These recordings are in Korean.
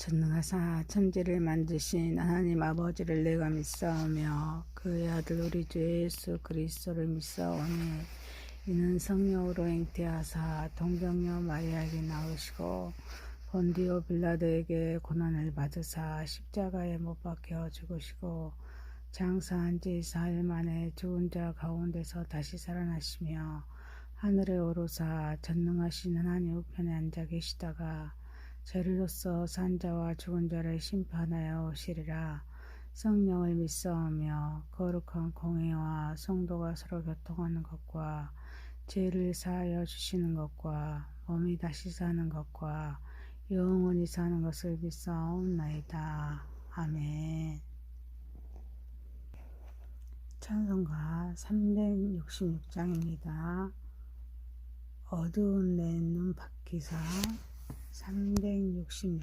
전능하사 천지를 만드신 하나님 아버지를 내가 믿사오며 그의 아들 우리 주 예수 그리스도를 믿사오니 이는 성령으로 잉태하사 동정녀 마리아에게 나으시고 본디오 빌라도에게 고난을 받으사 십자가에 못 박혀 죽으시고 장사한 지 4일 만에 죽은 자 가운데서 다시 살아나시며 하늘에 오르사 전능하신 하나님 우편에 앉아 계시다가 저리로서 산자와 죽은 자를 심판하여 오시리라. 성령을 믿사오며 거룩한 공회와 성도가 서로 교통하는 것과 죄를 사하여 주시는 것과 몸이 다시 사는 것과 영원히 사는 것을 믿사옵나이다. 아멘. 찬송가 366장입니다. 어두운 내 눈 밝히사 366.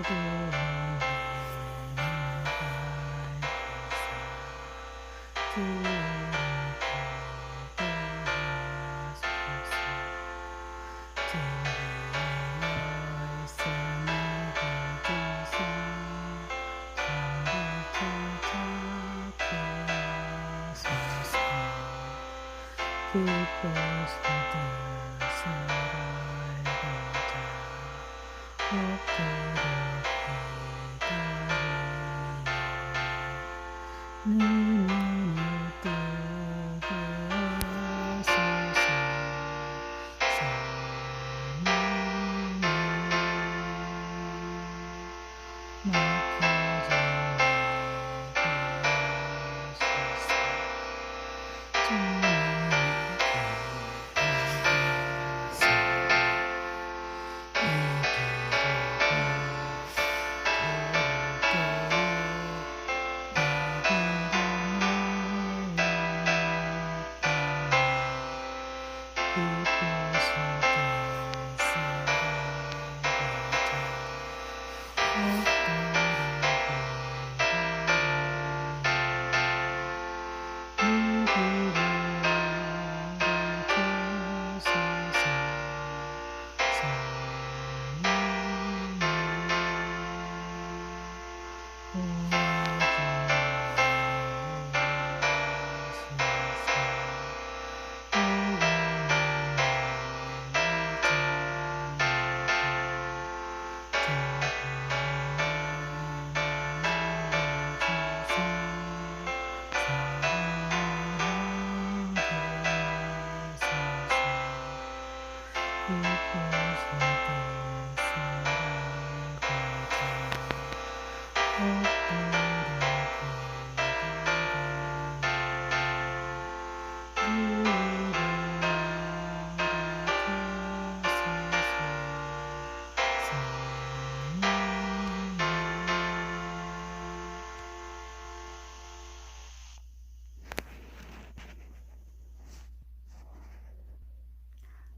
어두운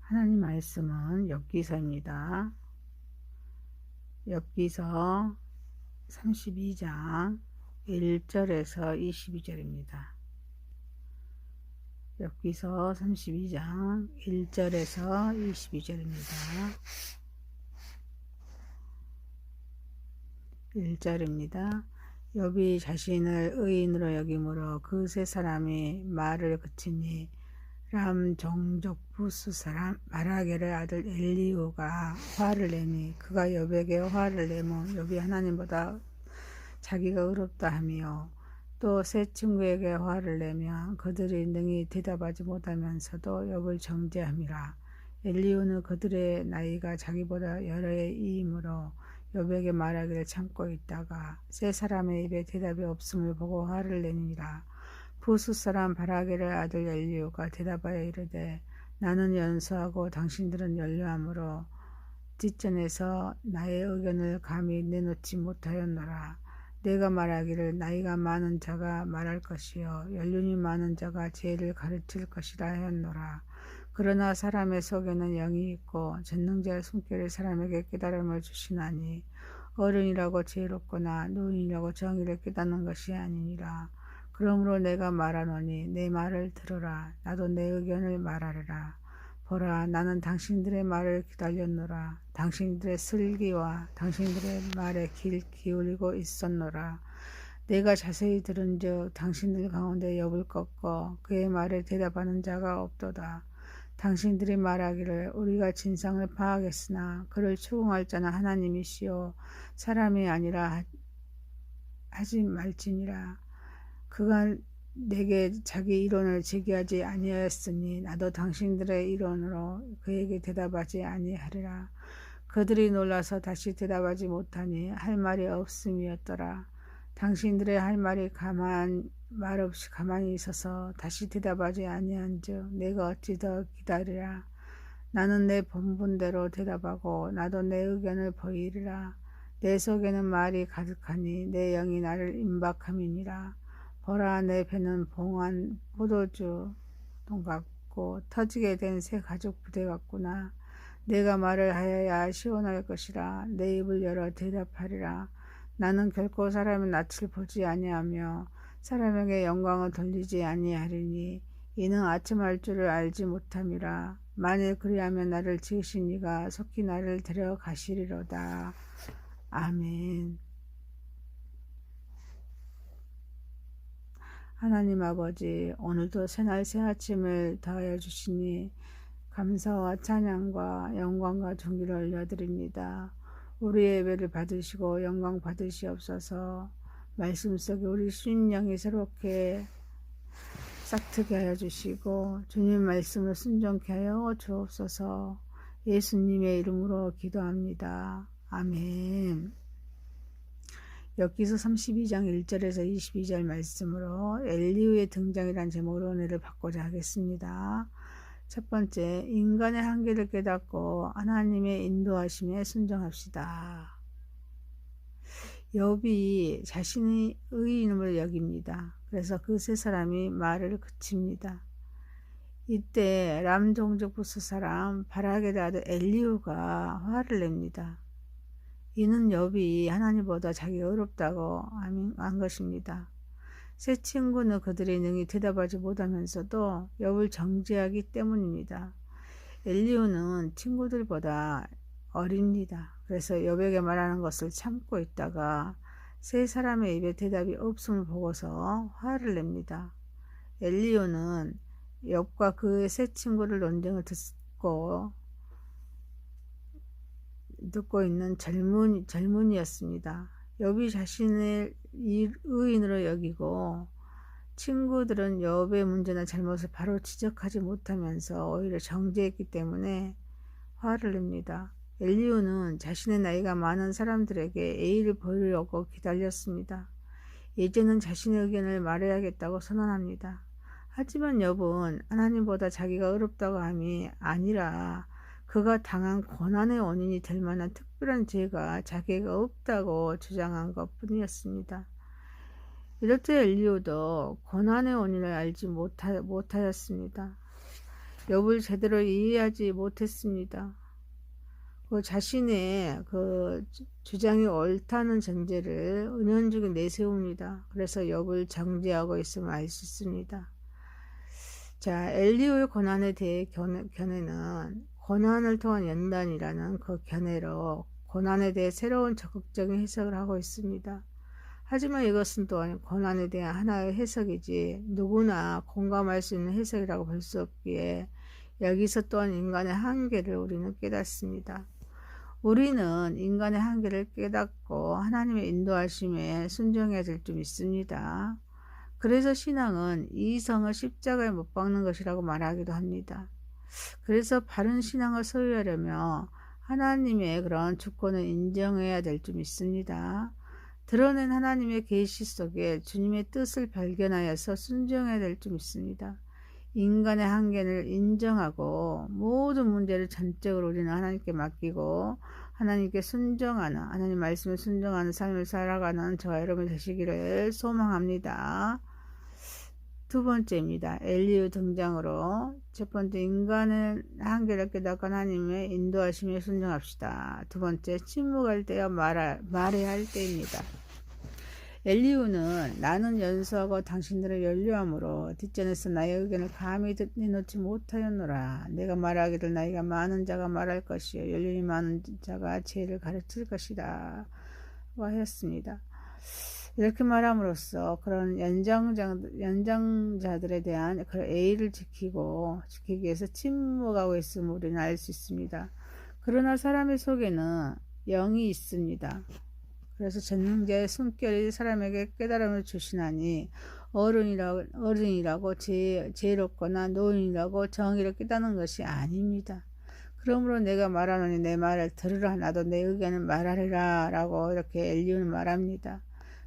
하나님 말씀은 엽기서입니다. 엽기서 32장 1절에서 22절입니다. 엽기서 32장 1절에서 22절입니다. 1절입니다. 욥이 자신을 의인으로 여김으로 그 세 사람이 말을 그치니 람 종족 부스 사람 마라겔의 아들 엘리후가 화를 내니 그가 욥에게 화를 내며 욥이 하나님보다 자기가 의롭다 하며 또 세 친구에게 화를 내며 그들이 능히 대답하지 못하면서도 욥을 정죄함이라. 엘리후는 그들의 나이가 자기보다 여러 해이므로 욥에게 말하기를 참고 있다가 세 사람의 입에 대답이 없음을 보고 화를 내니라. 부스 사람 바라겔의 아들 엘리후가 대답하여 이르되 나는 연소하고 당신들은 연료함으로 뒷전에서 나의 의견을 감히 내놓지 못하였노라. 내가 말하기를 나이가 많은 자가 말할 것이요 연륜이 많은 자가 지혜를 가르칠 것이라 하였노라. 그러나 사람의 속에는 영이 있고 전능자의 숨결이 사람에게 깨달음을 주시나니 어른이라고 지혜롭거나 노인이라고 정의를 깨닫는 것이 아니니라. 그러므로 내가 말하노니 내 말을 들으라. 나도 내 의견을 말하리라. 보라, 나는 당신들의 말을 기다렸노라. 당신들의 슬기와 당신들의 말에 귀 기울이고 있었노라. 내가 자세히 들은즉 당신들 가운데 욥을 꺾어 그의 말에 대답하는 자가 없도다. 당신들이 말하기를 우리가 진상을 파악했으나 그를 추궁할 자는 하나님이시요 사람이 아니라 하지 말지니라. 그가 내게 자기 이론을 제기하지 아니하였으니 나도 당신들의 이론으로 그에게 대답하지 아니하리라. 그들이 놀라서 다시 대답하지 못하니 할 말이 없음이었더라. 당신들의 할 말이 말없이 가만히 있어서 다시 대답하지 아니한즉 내가 어찌 더 기다리라. 나는 내 본분대로 대답하고 나도 내 의견을 보이리라. 내 속에는 말이 가득하니 내 영이 나를 임박함이니라. 보라, 내 배는 봉한 포도주 통 같고 터지게 된 새 가죽 부대 같구나. 내가 말을 하여야 시원할 것이라. 내 입을 열어 대답하리라. 나는 결코 사람의 낯을 보지 아니하며 사람에게 영광을 돌리지 아니하리니 이는 아첨할 줄을 알지 못함이라. 만일 그리하면 나를 지으신 이가 속히 나를 데려가시리로다. 아멘. 하나님 아버지, 오늘도 새날 새아침을 더하여 주시니 감사와 찬양과 영광과 존귀를 올려드립니다. 우리의 예배를 받으시고 영광 받으시옵소서. 말씀 속에 우리 심령이 새롭게 싹트게 하여 주시고 주님 말씀을 순종케 하여 주옵소서. 예수님의 이름으로 기도합니다. 아멘. 욥기서 32장 1절에서 22절 말씀으로 엘리후의 등장이란 제목으로 은혜를 받고자 하겠습니다. 첫 번째, 인간의 한계를 깨닫고 하나님의 인도하심에 순종합시다. 욥이 자신이 의인임을 여깁니다. 그래서 그 세 사람이 말을 그칩니다. 이때 람 종족 부스 사람 바락의 아들 엘리후가 화를 냅니다. 이는 욥이 하나님보다 자기가 어렵다고 한 것입니다. 세 친구는 그들이 능히 대답하지 못하면서도 욥을 정죄하기 때문입니다. 엘리후는 친구들보다 어립니다. 그래서 욥에게 말하는 것을 참고 있다가 세 사람의 입에 대답이 없음을 보고서 화를 냅니다. 엘리후는 욥과 그의 세 친구를 논쟁을 듣고 있는 젊은이였습니다. 욥이 자신을 의인으로 여기고 친구들은 욥의 문제나 잘못을 바로 지적하지 못하면서 오히려 정죄했기 때문에 화를 냅니다. 엘리후는 자신의 나이가 많은 사람들에게 예의를 보이려고 기다렸습니다. 이제는 자신의 의견을 말해야겠다고 선언합니다. 하지만 욥은 하나님보다 자기가 어렵다고 함이 아니라 그가 당한 고난의 원인이 될 만한 특별한 죄가 자기에게 없다고 주장한 것 뿐이었습니다. 이럴 때 엘리후도 고난의 원인을 알지 못하였습니다. 욥을 제대로 이해하지 못했습니다. 그 자신의 그 주장이 옳다는 전제를 은연중에 내세웁니다. 그래서 욥을 정죄하고 있음을 알 수 있습니다. 자, 엘리후의 고난에 대해 견해는 고난을 통한 연단이라는 그 견해로 고난에 대해 새로운 적극적인 해석을 하고 있습니다. 하지만 이것은 또한 고난에 대한 하나의 해석이지 누구나 공감할 수 있는 해석이라고 볼 수 없기에 여기서 또한 인간의 한계를 우리는 깨닫습니다. 우리는 인간의 한계를 깨닫고 하나님의 인도하심에 순종해야 될 줄 믿습니다. 그래서 신앙은 이성을 십자가에 못 박는 것이라고 말하기도 합니다. 그래서 바른 신앙을 소유하려면 하나님의 그런 주권을 인정해야 될 줄 믿습니다. 드러낸 하나님의 계시 속에 주님의 뜻을 발견하여서 순종해야 될 줄 믿습니다. 인간의 한계를 인정하고 모든 문제를 전적으로 우리는 하나님께 맡기고 하나님께 순종하는, 하나님 말씀에 순종하는 삶을 살아가는 저와 여러분 되시기를 소망합니다. 두 번째입니다. 엘리후 등장으로 첫 번째, 인간의 한계를 깨닫고 하나님의 인도하심에 순종합시다. 두 번째, 침묵할 때와 말해야 할 때입니다. 엘리후는 나는 연소하고 당신들은 연료함으로 뒷전에서 나의 의견을 감히 내놓지 못하였노라. 내가 말하기를 나이가 많은 자가 말할 것이요 연륜이 많은 자가 지혜를 가르칠 것이다 하였습니다. 이렇게 말함으로써 그런 연장자들에 대한 그런 예의를 지키기 위해서 침묵하고 있음을 우리는 알 수 있습니다. 그러나 사람의 속에는 영이 있습니다. 그래서 전능자의 숨결이 사람에게 깨달음을 주시나니 어른이라고 지혜롭거나 노인이라고 정의를 깨닫는 것이 아닙니다. 그러므로 내가 말하노니 내 말을 들으라. 나도 내 의견을 말하리라 라고 이렇게 엘리후는 말합니다.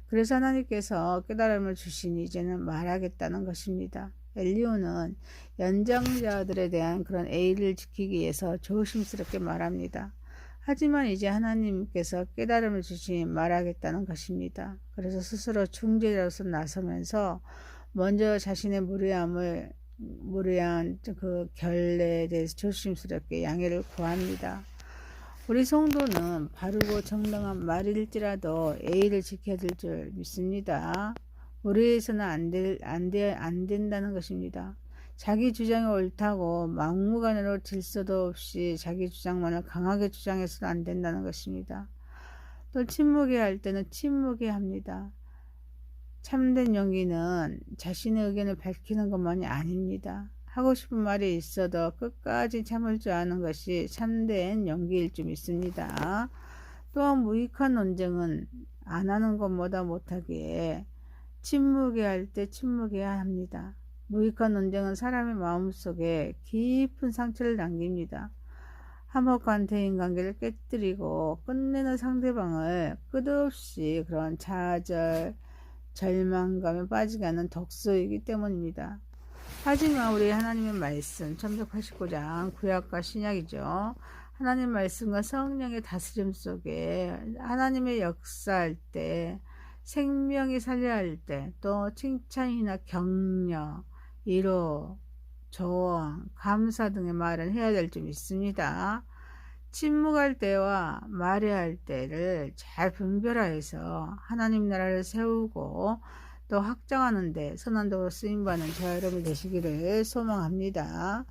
그래서 하나님께서 깨달음을 주시니 이제는 말하겠다는 것입니다. 엘리후는 연장자들에 대한 그런 예의를 지키기 위해서 조심스럽게 말합니다. 하지만 이제 하나님께서 깨달음을 주시니 말하겠다는 것입니다. 그래서 스스로 중재자로서 나서면서 먼저 자신의 무례한 그 결례에 대해서 조심스럽게 양해를 구합니다. 우리 성도는 바르고 정당한 말일지라도 예의를 지켜야 될 줄 믿습니다. 무례해서는 안 된다는 것입니다. 자기 주장이 옳다고 막무가내로 질서도 없이 자기 주장만을 강하게 주장해서는 안 된다는 것입니다. 또 침묵해야 할 때는 침묵해야 합니다. 참된 용기는 자신의 의견을 밝히는 것만이 아닙니다. 하고 싶은 말이 있어도 끝까지 참을 줄 아는 것이 참된 용기일 줄 믿습니다. 또한 무익한 논쟁은 안 하는 것보다 못하기에 침묵해야 할 때 침묵해야 합니다. 무익한 논쟁은 사람의 마음속에 깊은 상처를 남깁니다. 화목한 대인관계를 깨뜨리고 끝내는 상대방을 끝없이 그런 좌절, 절망감에 빠지게 하는 독소이기 때문입니다. 하지만 우리 하나님의 말씀, 창세기 89장 구약과 신약이죠. 하나님 말씀과 성령의 다스림 속에 하나님의 역사할 때, 생명이 살려야 할 때, 또 칭찬이나 격려, 위로, 조언, 감사 등의 말을 해야 될 줄 믿습니다. 침묵할 때와 말해야 할 때를 잘 분별하여서 하나님 나라를 세우고 또 확장하는 데 선한도로 쓰임받는 저와 여러분 되시기를 소망합니다.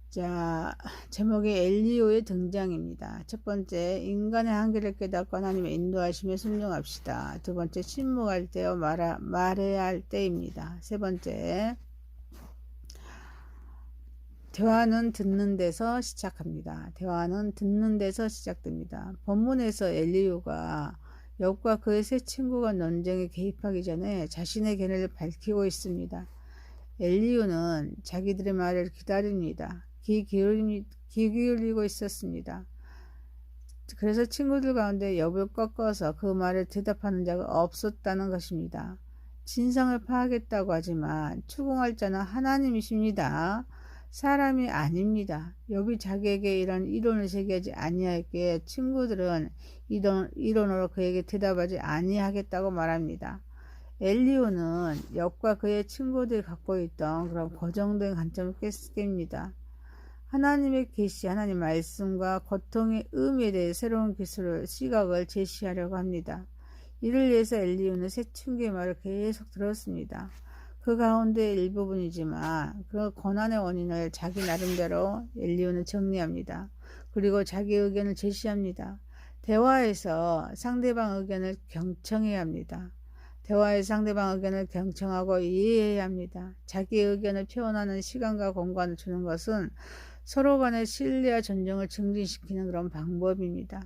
자, 제목이 엘리후의 등장입니다. 첫 번째, 인간의 한계를 깨닫고 하나님의 인도하심에 순종합시다. 두 번째, 침묵할 때와 말해야 할 때입니다. 세 번째, 대화는 듣는 데서 시작합니다. 대화는 듣는 데서 시작됩니다. 본문에서 엘리후가 욥과 그의 세 친구가 논쟁에 개입하기 전에 자신의 견해를 밝히고 있습니다. 엘리후는 자기들의 말을 기다립니다. 귀 기울이고 있었습니다. 그래서 친구들 가운데 욥을 꺾어서 그 말에 대답하는 자가 없었다는 것입니다. 진상을 파악했다고 하지만 추궁할 자는 하나님이십니다. 사람이 아닙니다. 욥이 자기에게 이런 이론을 제기하지 아니하기에 친구들은 이론으로 그에게 대답하지 아니하겠다고 말합니다. 엘리후는 욥과 그의 친구들이 갖고 있던 그런 고정된 관점을 깹니다. 하나님의 계시, 하나님 말씀과 고통의 의미에 대해 새로운 시각을 제시하려고 합니다. 이를 위해서 엘리후는 세 친구의 말을 계속 들었습니다. 그 가운데 일부분이지만 그 고난의 원인을 자기 나름대로 엘리후는 정리합니다. 그리고 자기 의견을 제시합니다. 대화에서 상대방 의견을 경청해야 합니다. 대화에서 상대방 의견을 경청하고 이해해야 합니다. 자기 의견을 표현하는 시간과 공간을 주는 것은 서로 간의 신뢰와 존중을 증진시키는 그런 방법입니다.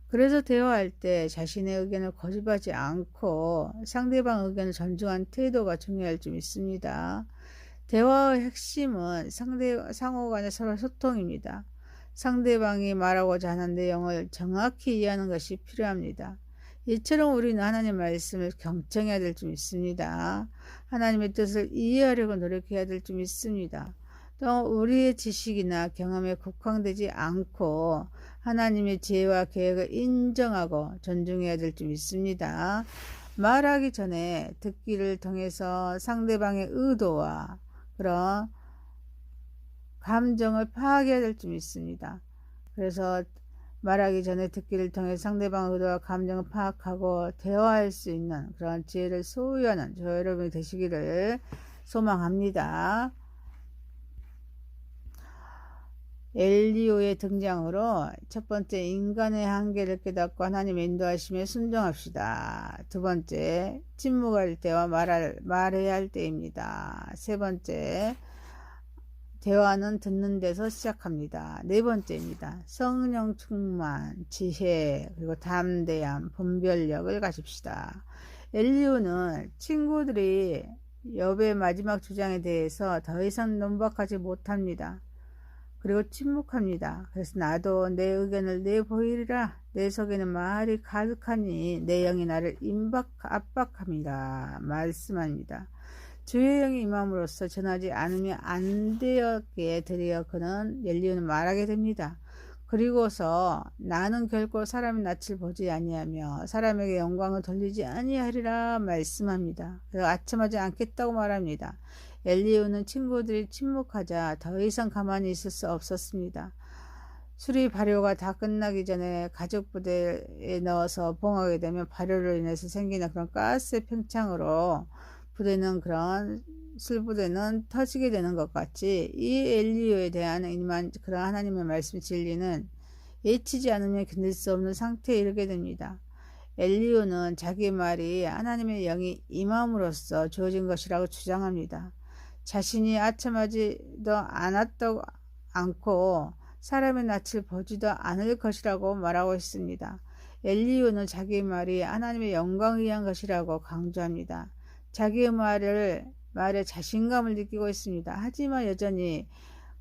그래서 대화할 때 자신의 의견을 고집하지 않고 상대방 의견을 존중한 태도가 중요할 줄 믿습니다. 대화의 핵심은 상호 간의 서로 소통입니다. 상대방이 말하고자 하는 내용을 정확히 이해하는 것이 필요합니다. 이처럼 우리는 하나님의 말씀을 경청해야 될 줄 믿습니다. 하나님의 뜻을 이해하려고 노력해야 될 줄 믿습니다. 또 우리의 지식이나 경험에 국한되지 않고 하나님의 지혜와 계획을 인정하고 존중해야 될 줄 믿습니다. 말하기 전에 듣기를 통해서 상대방의 의도와 그런 감정을 파악해야 될 줄 믿습니다. 그래서 말하기 전에 듣기를 통해 상대방의 의도와 감정을 파악하고 대화할 수 있는 그런 지혜를 소유하는 저 여러분이 되시기를 소망합니다. 엘리오의 등장으로 첫 번째, 인간의 한계를 깨닫고 하나님의 인도하심에 순종합시다. 두 번째, 침묵할 때와 말해야 할 때입니다. 세 번째, 대화는 듣는 데서 시작합니다. 네 번째입니다. 성령 충만, 지혜, 그리고 담대함, 분별력을 가집시다. 엘리오는 친구들이 욥의 마지막 주장에 대해서 더 이상 논박하지 못합니다. 그리고 침묵합니다. 그래서 나도 내 의견을 내보이리라. 내 속에는 말이 가득하니 내 영이 나를 압박합니다. 말씀합니다. 주의 영이 임함으로써 전하지 않으면 안 되었기에 드디어 그는 엘리오는 말하게 됩니다. 그리고서 나는 결코 사람의 낯을 보지 아니하며 사람에게 영광을 돌리지 아니하리라 말씀합니다. 그래서 아첨하지 않겠다고 말합니다. 엘리오는 친구들이 침묵하자 더 이상 가만히 있을 수 없었습니다. 수리 발효가 다 끝나기 전에 가죽 부대에 넣어서 봉하게 되면 발효로 인해서 생기는 그런 가스 팽창으로 술부대는 터지게 되는 것 같이 이 엘리오에 대한 그런 하나님의 말씀 진리는 예치지 않으면 견딜 수 없는 상태에 이르게 됩니다. 엘리오는 자기 말이 하나님의 영이 임함으로써 주어진 것이라고 주장합니다. 자신이 아첨하지도 않고 사람의 낯을 보지도 않을 것이라고 말하고 있습니다. 엘리오는 자기 말이 하나님의 영광을 위한 것이라고 강조합니다. 자기의 말에 자신감을 느끼고 있습니다. 하지만 여전히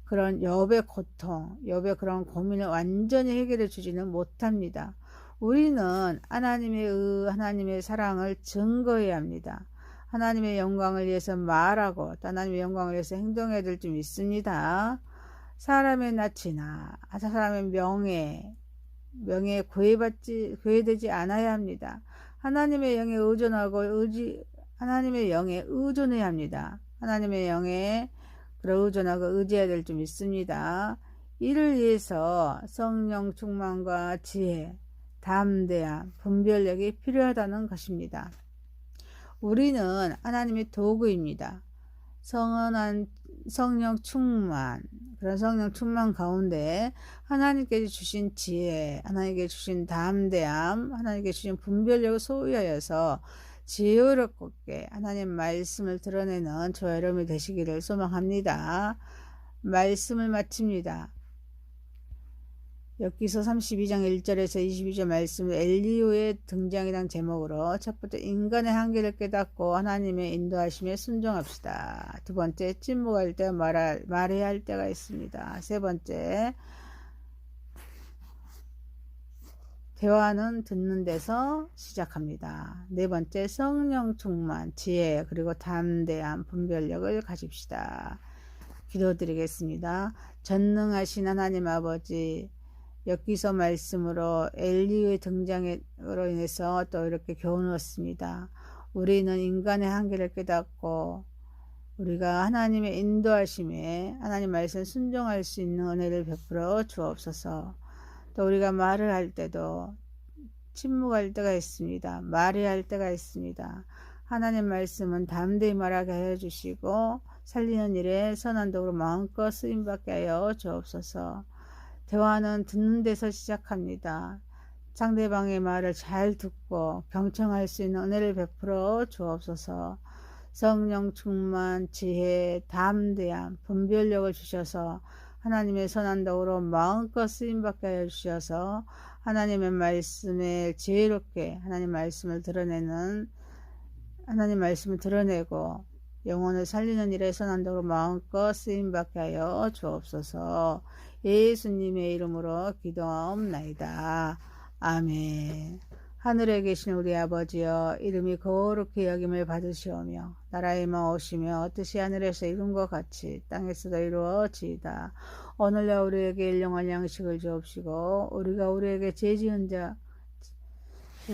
그런 욥의 고통, 욥의 그런 고민을 완전히 해결해 주지는 못합니다. 우리는 하나님의 사랑을 증거해야 합니다. 하나님의 영광을 위해서 말하고 또 하나님의 영광을 위해서 행동해야 될 줄 믿습니다. 사람의 낯이나 사람의 명예에 구애되지 않아야 합니다. 하나님의 영에 의존해야 합니다. 하나님의 영에 의존하고 의지해야 될 줄 믿습니다. 이를 위해서 성령 충만과 지혜, 담대함, 분별력이 필요하다는 것입니다. 우리는 하나님의 도구입니다. 성령 충만, 그런 성령 충만 가운데 하나님께서 주신 지혜, 하나님께 주신 담대함, 하나님께 주신 분별력을 소유하여서 지혜롭게 하나님 말씀을 드러내는 저와 여러분이 되시기를 소망합니다. 말씀을 마칩니다. 욥기서 32장 1절에서 22절 말씀, 엘리오의 등장이란 제목으로 첫 번째, 인간의 한계를 깨닫고 하나님의 인도하심에 순종합시다. 두 번째, 침묵할 때 말해야 할 때가 있습니다. 세 번째, 대화는 듣는 데서 시작합니다. 네 번째, 성령 충만, 지혜, 그리고 담대함, 분별력을 가집시다. 기도드리겠습니다. 전능하신 하나님 아버지, 욥기서 말씀으로 엘리오의 등장으로 인해서 또 이렇게 교훈을 얻습니다. 우리는 인간의 한계를 깨닫고 우리가 하나님의 인도하심에 하나님 말씀 순종할 수 있는 은혜를 베풀어 주옵소서. 또 우리가 말을 할 때도 침묵할 때가 있습니다. 말해야 할 때가 있습니다. 하나님 말씀은 담대히 말하게 하여 주시고 살리는 일에 선한 도구로 마음껏 쓰임받게 하여 주옵소서. 대화는 듣는 데서 시작합니다. 상대방의 말을 잘 듣고 경청할 수 있는 은혜를 베풀어 주옵소서. 성령 충만, 지혜, 담대함, 분별력을 주셔서 하나님의 선한 도구로 마음껏 쓰임받게 하여 주셔서 하나님의 말씀에 지혜롭게 하나님 말씀을 드러내고 영혼을 살리는 일에 선한 도구로 마음껏 쓰임받게 하여 주옵소서. 예수님의 이름으로 기도하옵나이다. 아멘. 하늘에 계신 우리 아버지여, 이름이 거룩히 여김을 받으시오며 나라의 마오시며 뜻이 하늘에서 이룬 것 같이 땅에서도 이루어지이다. 오늘날 우리에게 일용할 양식을 주옵시고 우리가 우리에게 죄 지은 자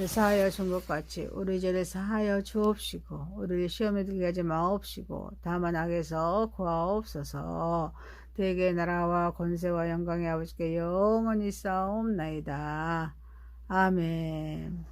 사하여 준 것 같이 우리 죄를 사하여 주옵시고 우리를 시험에 들게 하지 마옵시고 다만 악에서 구하옵소서. 대개 나라와 권세와 영광의 아버지께 영원히 싸움나이다. 아멘.